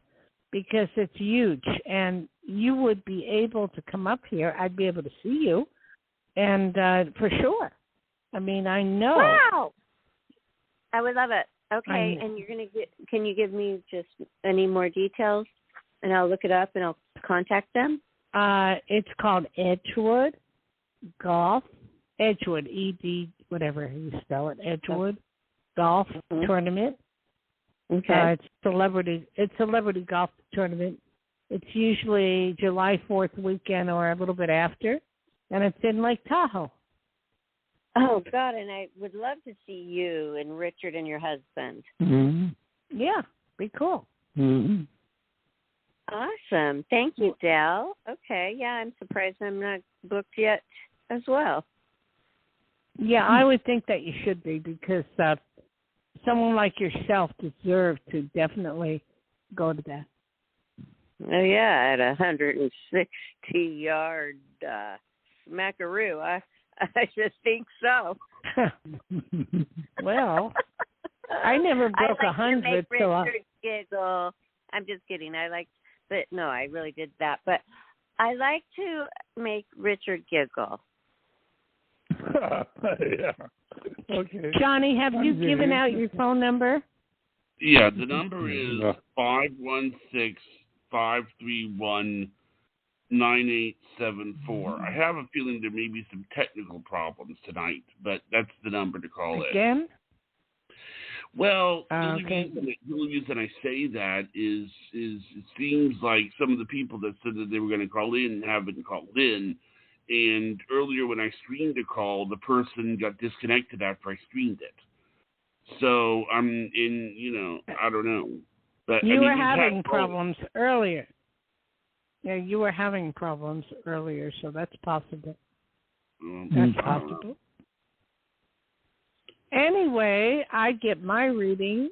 because it's huge, and you would be able to come up here. I'd be able to see you, and for sure. I mean, I know. Wow. I would love it. Okay, and you're gonna can you give me just any more details, and I'll look it up and I'll contact them. It's called Edgewood Golf. Edgewood, ED, whatever you spell it. Edgewood Golf Tournament. Okay. It's celebrity golf tournament. It's usually July 4th weekend or a little bit after, and it's in Lake Tahoe. Oh, God, and I would love to see you and Richard and your husband. Mm-hmm. Yeah, be cool. Mm-hmm. Awesome. Thank you, Dayle. Okay, yeah, I'm surprised I'm not booked yet as well. Yeah, I would think that you should be because someone like yourself deserves to definitely go to that. Oh, yeah, at 160-yard smackaroo. I just think so. Well, I never broke 100, so Richard giggle. I'm just kidding. No, I really did that. But I like to make Richard giggle. Yeah. Okay. Johnny, have you given out your phone number? Yeah, the number is 516-531-9874. I have a feeling there may be some technical problems tonight, but that's the number to call Again? Well, the okay. only reason I say that is it seems like some of the people that said that they were going to call in haven't called in. And earlier when I screened a call, the person got disconnected after I screened it. So I don't know. But you were having problems earlier. Yeah, you were having problems earlier, so that's possible. That's possible. Anyway, I get my reading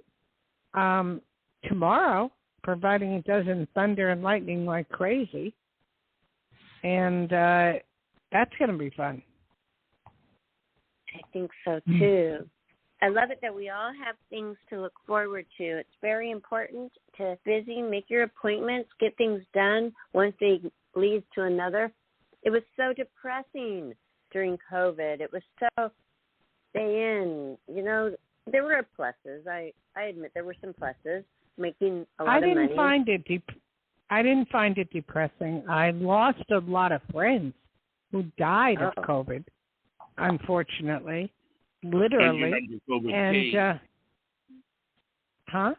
tomorrow, providing it doesn't thunder and lightning like crazy. And that's going to be fun. I think so, too. I love it that we all have things to look forward to. It's very important to make your appointments, get things done. One thing leads to another. It was so depressing during COVID. It was so stay in. There were pluses. I admit there were some pluses. Making a lot of money. I didn't find it depressing. I lost a lot of friends who died of COVID, unfortunately. Literally. And huh?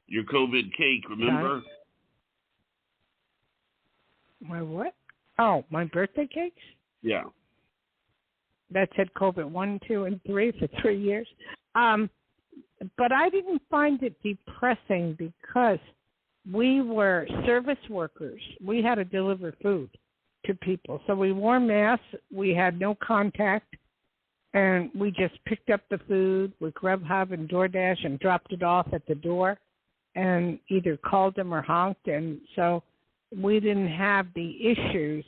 Your COVID cake, remember? My what? Oh, my birthday cakes? Yeah. That said COVID 1, 2, and 3 for 3 years. But I didn't find it depressing because we were service workers. We had to deliver food to people. So we wore masks. We had no contact. And we just picked up the food with Grubhub and DoorDash and dropped it off at the door and either called them or honked. And so we didn't have the issues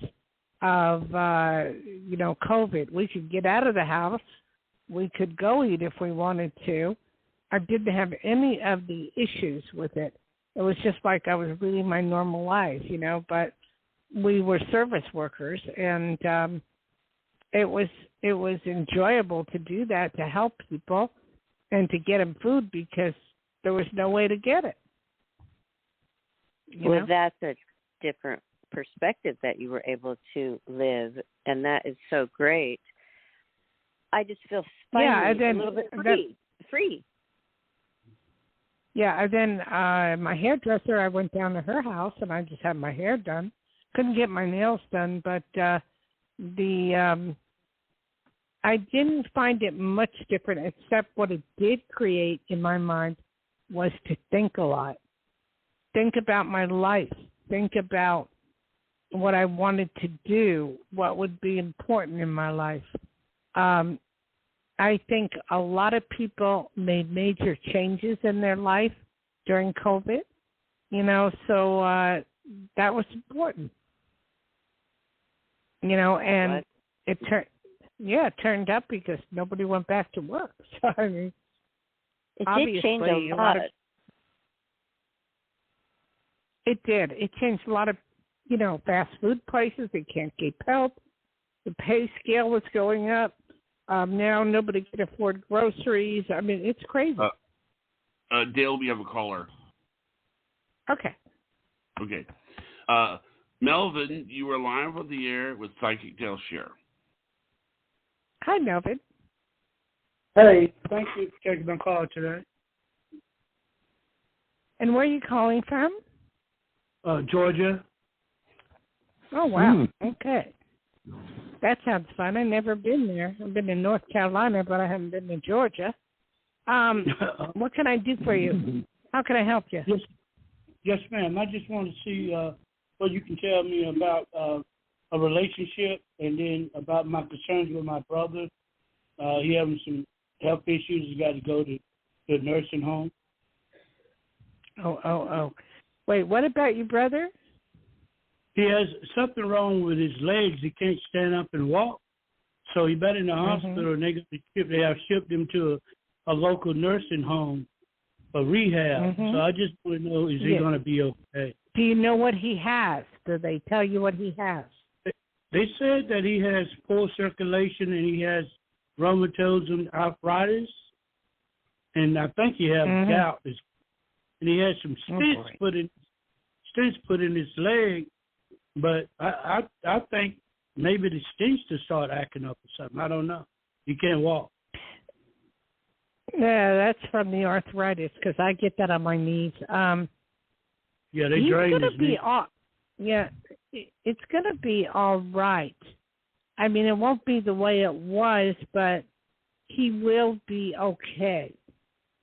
of, COVID. We could get out of the house. We could go eat if we wanted to. I didn't have any of the issues with it. It was just like I was leading my normal life, but we were service workers, and it was enjoyable to do that, to help people and to get them food because there was no way to get it. Well, that's a different perspective that you were able to live, and that is so great. I just feel finally a little bit free. Yeah, and then my hairdresser, I went down to her house, and I just had my hair done. Couldn't get my nails done, but I didn't find it much different, except what it did create in my mind was to think a lot. Think about my life. Think about what I wanted to do, what would be important in my life. I think a lot of people made major changes in their life during COVID, so that was important. And it turned up because nobody went back to work. So, I mean, it did change a lot. It did. It changed a lot of, fast food prices. They can't get help. The pay scale was going up. Now nobody can afford groceries. I mean, it's crazy. Dayle, we have a caller. Okay. Okay. Melvin, you were live on the air with Psychic Dayle Schear. Hi, Melvin. Hey, thank you for taking my call today. And where are you calling from? Georgia. Oh, wow. Okay. That sounds fun. I've never been there. I've been in North Carolina, but I haven't been to Georgia. What can I do for you? How can I help you? Yes, ma'am. I just want to see what you can tell me about a relationship and then about my concerns with my brother. He having some health issues. He's got to go to the nursing home. Oh. Wait, what about your brother? He has something wrong with his legs. He can't stand up and walk. So he's been in the hospital, and they have shipped him to a local nursing home for rehab. So I just want to know, is he going to be okay? Do you know what he has? Do they tell you what he has? They said that he has poor circulation and he has rheumatoid arthritis, and I think he has gout. And he has some stents put in his leg, but I think maybe the stents to start acting up or something. I don't know. He can't walk. Yeah, that's from the arthritis because I get that on my knees. Yeah, they drain his knees. It's going to be all right. I mean, it won't be the way it was, but he will be okay.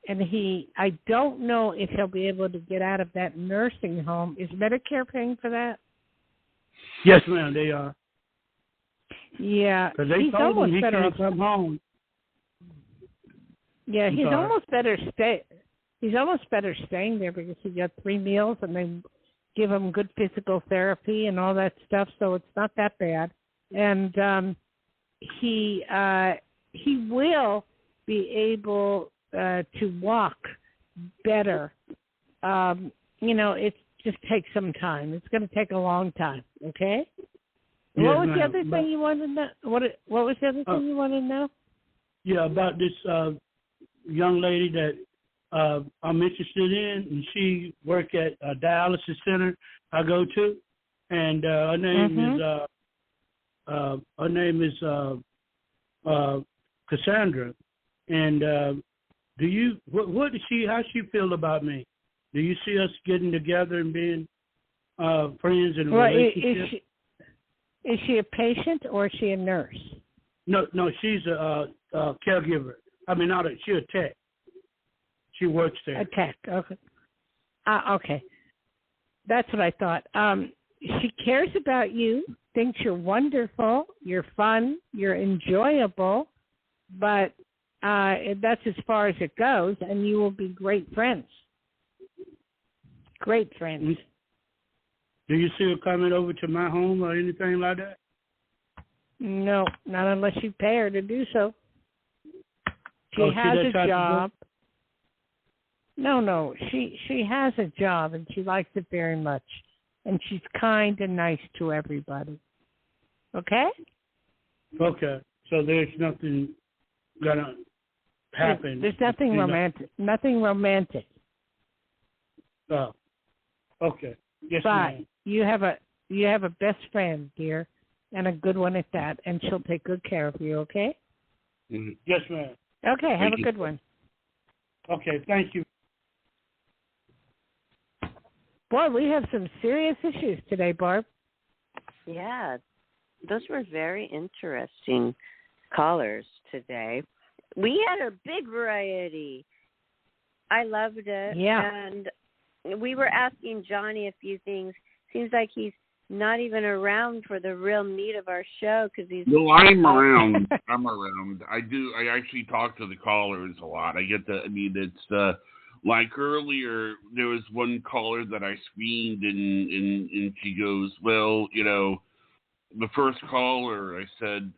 And I don't know if he'll be able to get out of that nursing home. Is Medicare paying for that? Yes, ma'am, they are. Yeah, because they told him he can't come home. Yeah, he's almost better staying there because he got 3 meals and they give him good physical therapy and all that stuff, so it's not that bad. And he will be able to walk better. It just takes some time. It's going to take a long time. Okay. Yes, what was the other thing you wanted to know? What was the other thing you wanted to know? Yeah, about this young lady that I'm interested in, and she works at a dialysis center I go to, and her name is Cassandra. And what does she? How she feel about me? Do you see us getting together and being friends in a relationship? Is she a patient or is she a nurse? No, she's a caregiver. I mean, she's a tech. She works there. A tech, okay. Okay. That's what I thought. She cares about you, thinks you're wonderful, you're fun, you're enjoyable, but that's as far as it goes, and you will be great friends. Great friends. Do you see her coming over to my home or anything like that? No, not unless you pay her to do so. She has a job. No, she has a job and she likes it very much, and she's kind and nice to everybody. Okay. Okay. So there's nothing gonna happen. There's nothing romantic. Nothing romantic. Oh. Okay. Yes, but ma'am. you have a best friend, dear, and a good one at that, and she'll take good care of you. Okay. Mm-hmm. Yes, ma'am. Okay. Have a good one. Okay. Thank you. Boy, we have some serious issues today, Barb. Yeah, those were very interesting callers today. We had a big variety. I loved it. Yeah. And we were asking Johnny a few things. Seems like he's not even around for the real meat of our show because he's. No, I'm around. I'm around. I actually talk to the callers a lot. It's like earlier, there was one caller that I screened, and she goes, well, the first caller, I said,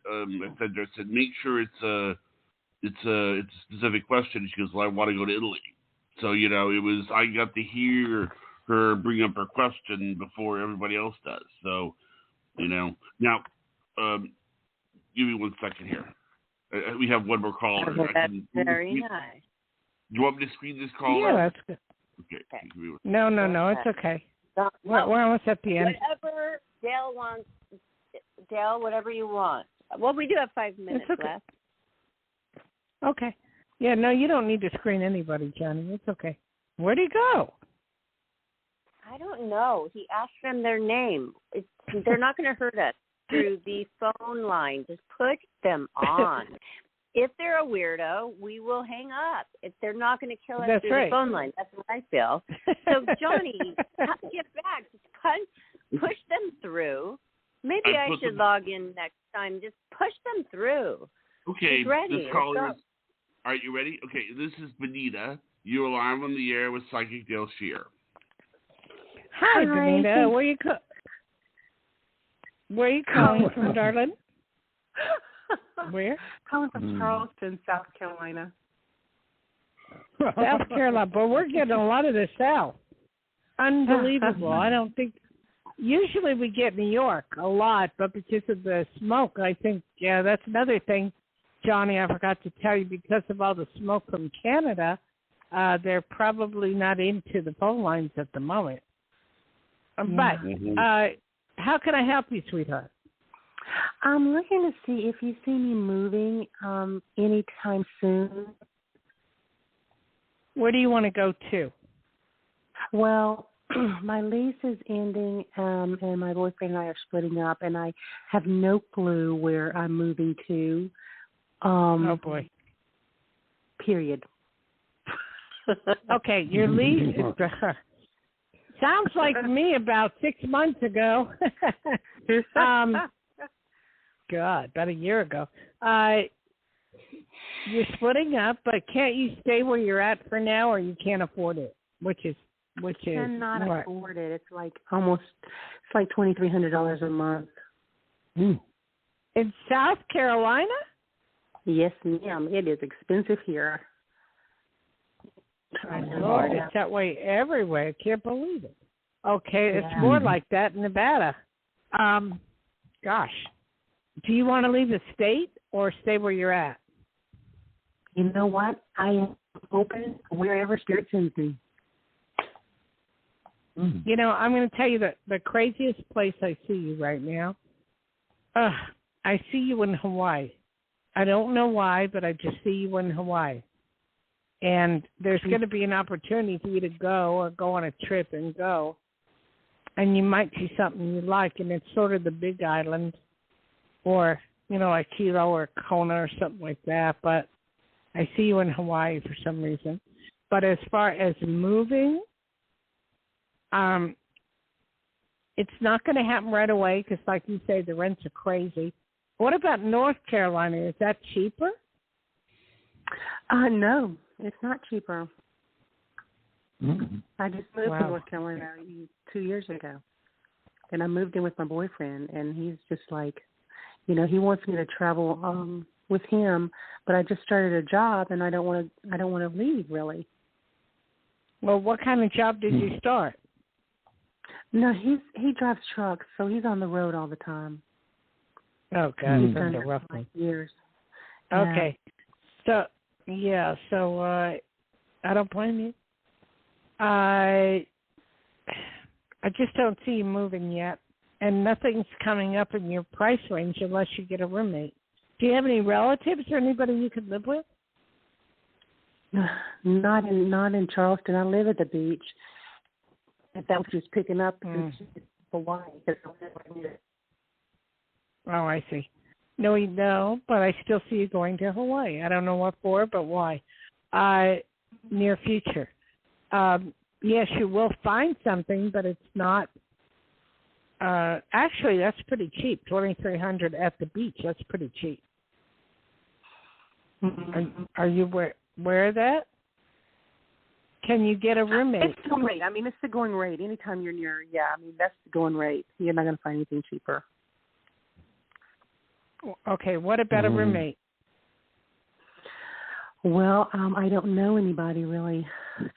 make sure it's a specific question. She goes, well, I want to go to Italy. So, I got to hear her bring up her question before everybody else does. So, now, give me 1 second here. We have one more caller. Okay, that's very nice. Do you want me to screen this caller? Yeah, that's good. Okay. No, it's okay. We're almost at the end. Whatever Dayle wants, Dayle, whatever you want. Well, we do have 5 minutes left. Okay. Yeah, no, you don't need to screen anybody, Johnny. It's okay. Where'd he go? I don't know. He asked them their name. They're not going to hurt us through the phone line. Just put them on. If they're a weirdo, we will hang up. If they're not going to kill us through the phone line, that's what I feel. So, Johnny, get back. Just push them through. Maybe I should log in next time. Just push them through. Okay. He's ready. This caller is, all right, you ready? Okay, this is Benita. You're live on the air with Psychic Dayle Schear. Hi, Benita. Where are you calling from, darling? Where? Calling from Charleston, South Carolina. South Carolina, but we're getting a lot of the South. Unbelievable. I don't think. Usually we get New York a lot, but because of the smoke, I think, that's another thing, Johnny, I forgot to tell you, because of all the smoke from Canada, they're probably not into the phone lines at the moment. But how can I help you, sweetheart? I'm looking to see if you see me moving anytime soon. Where do you want to go to? Well, my lease is ending, and my boyfriend and I are splitting up, and I have no clue where I'm moving to. Oh, boy. Period. Okay, your lease sounds like me about 6 months ago. God, about a year ago. You're splitting up, but can't you stay where you're at for now, or you can't afford it? Which is cannot afford it. It's like $2,300 a month. In South Carolina? Yes, ma'am. It is expensive here. Lord, it's that way everywhere. I can't believe it. Okay, it's more like that in Nevada. Gosh. Do you want to leave the state or stay where you're at? You know what? I am open wherever Spirit sends me. You know, I'm going to tell you that the craziest place I see you right now, I see you in Hawaii. I don't know why, but I just see you in Hawaii. And there's going to be an opportunity for you to go or go on a trip and go. And you might see something you like, and it's sort of the Big Island or, like Kilo or Kona or something like that. But I see you in Hawaii for some reason. But as far as moving, it's not going to happen right away because, like you say, the rents are crazy. What about North Carolina? Is that cheaper? No, it's not cheaper. I just moved to North Carolina 2 years ago, and I moved in with my boyfriend, and he's just like, he wants me to travel with him, but I just started a job, and I don't want to leave really. Well, what kind of job did you start? No, he drives trucks, so he's on the road all the time. Oh, God, he's that's done a rough it for one. years. Okay, so I don't blame you. I just don't see you moving yet, and nothing's coming up in your price range unless you get a roommate. Do you have any relatives or anybody you could live with? Not in Charleston. I live at the beach. If that was just picking up in Hawaii. Oh, I see. No, but I still see you going to Hawaii. I don't know what for, but why? Near future. Yes, you will find something, but it's not. Actually, that's pretty cheap. $2,300 at the beach. That's pretty cheap. Are you aware of that? Can you get a roommate? It's the going rate. I mean, it's the going rate. Anytime you're near, that's the going rate. You're not going to find anything cheaper. Okay, what about a roommate? Well, I don't know anybody really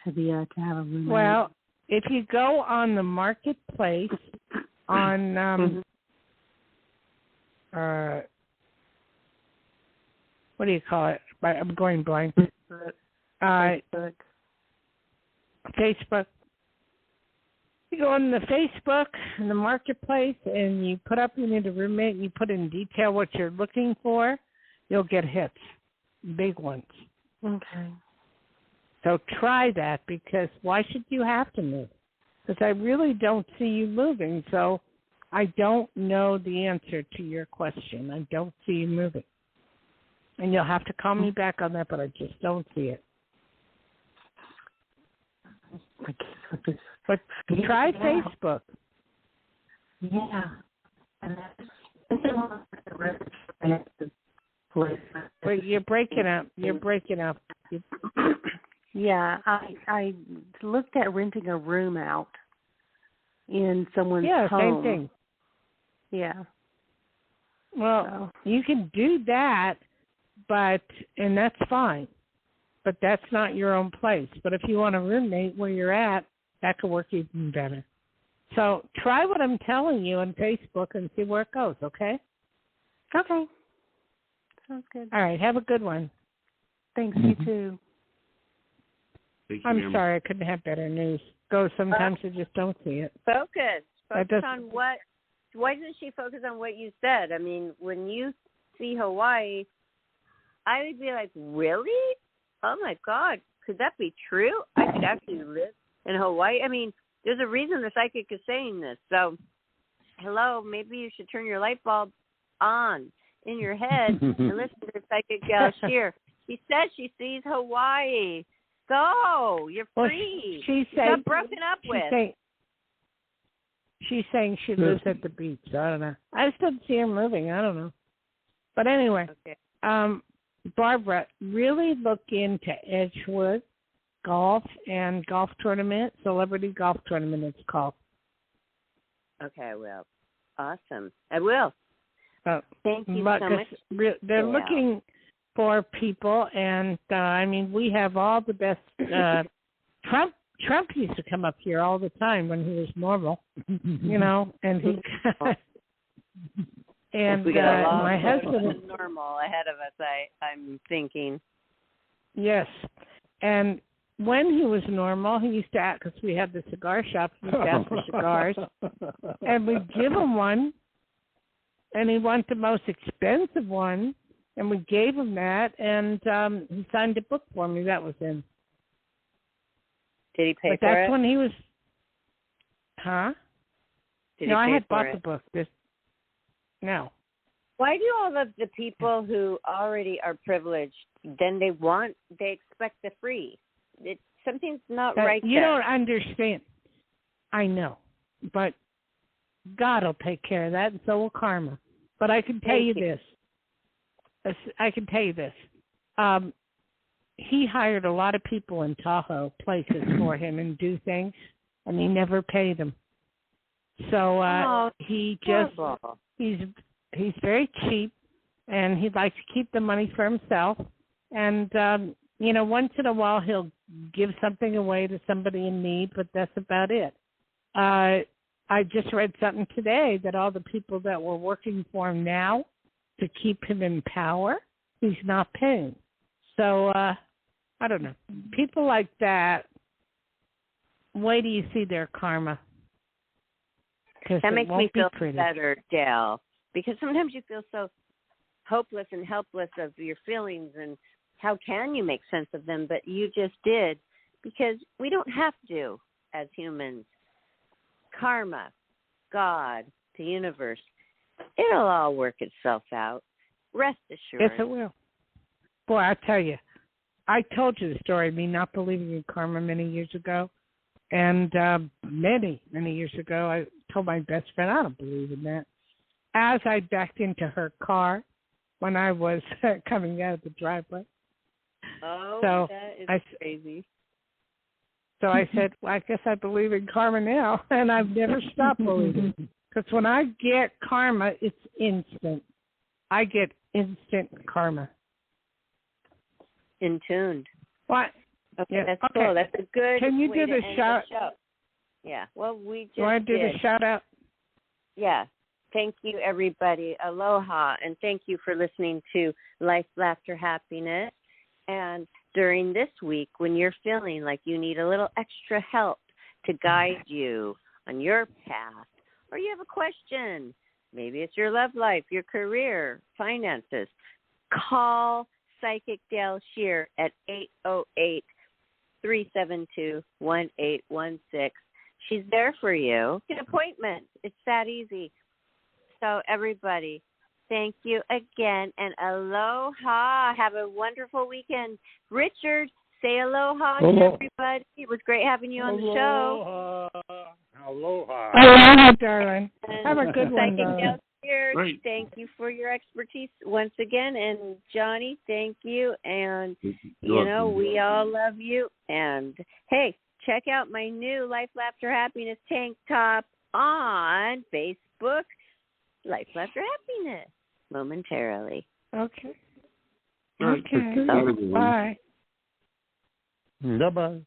to have a roommate. Well, if you go on the marketplace on what do you call it? I'm going blank. Facebook. You go on the Facebook and the marketplace, and you put up you need a roommate, and you put in detail what you're looking for, you'll get hits, big ones. Okay. So try that, because why should you have to move? Because I really don't see you moving, so I don't know the answer to your question. I don't see you moving. And you'll have to call me back on that, but I just don't see it. But try Facebook. Yeah. Wait, you're breaking up. You're breaking up. Yeah, I looked at renting a room out in someone's home. Yeah, same thing. Yeah. Well, you can do that, and that's fine. But that's not your own place. But if you want a roommate where you're at, that could work even better. So try what I'm telling you on Facebook and see where it goes, okay? Okay. Sounds good. All right, have a good one. Thanks, you too. Thank you, I'm sorry, I couldn't have better news. Sometimes you just don't see it. Focus on what. Why doesn't she focus on what you said? I mean, when you see Hawaii, I would be like, really? Oh, my God, could that be true? I could actually live in Hawaii. I mean, there's a reason the psychic is saying this. So, hello, maybe you should turn your light bulb on in your head and listen to the psychic gal Schear. She says she sees Hawaii. Go. You're free. She's not broken up with. She's saying she lives at the beach. I don't know. I just don't see her moving. I don't know. But anyway, okay. Barbara, really look into Edgewood Golf and Golf Tournament, Celebrity Golf Tournament it's called. Okay, I will. Awesome. I will. Thank you so much. They're looking for people, and we have all the best. Trump used to come up here all the time when he was normal, and he. And my husband is normal ahead of us. I'm thinking. Yes, and when he was normal, he used to ask, because we had the cigar shop. He used to ask for cigars, and we'd give him one, and he wanted the most expensive one, and we gave him that, and he signed a book for me. That was him. Did he pay but for it? That's when he was. Huh? No, I had bought the book. No. Why do all of the people who already are privileged, then they expect the free? Something's not right You there. don't understand. I know. But God will take care of that, and so will karma. But I can tell you this. He hired a lot of people in Tahoe places for him and do things, and he never paid them. So he just... Horrible. He's very cheap, and he likes to keep the money for himself. And, once in a while he'll give something away to somebody in need, but that's about it. I just read something today that all the people that were working for him now to keep him in power, he's not paying. So, I don't know. People like that, wait till you see their karma. That makes me feel better, Dayle, because sometimes you feel so hopeless and helpless of your feelings, and how can you make sense of them? But you just did, because we don't have to as humans. Karma, God, the universe, it'll all work itself out. Rest assured. Yes, it will. Boy, I tell you, I told you the story of me not believing in karma many years ago. And many years ago, I told my best friend, I don't believe in that. As I backed into her car when I was coming out of the driveway. Oh, so that is crazy. So I said, well, I guess I believe in karma now, and I've never stopped believing. Because when I get karma, it's instant. I get instant karma. In tuned. What? Okay, that's cool. That's a good Can you way do to the end shout? the show. Yeah. Well, we just Do I do the shout out? Yeah. Thank you, everybody. Aloha, and thank you for listening to Life, Laughter, Happiness. And during this week, when you're feeling like you need a little extra help to guide you on your path, or you have a question, maybe it's your love life, your career, finances, call Psychic Dayle Schear at 808-372-1816. She's there for you. Get an appointment. It's that easy. So everybody, thank you again, and aloha. Have a wonderful weekend. Richard, say aloha to everybody. It was great having you on the show. Aloha. Aloha, darling. Have a good one, darling. Right. Thank you for your expertise once again. And Johnny, thank you. And, you know, we all love you. And, hey, check out my new Life, Laughter, Happiness tank top on Facebook. Life, Laughter, Happiness, momentarily. Okay. All right. Okay. Bye. Bye-bye.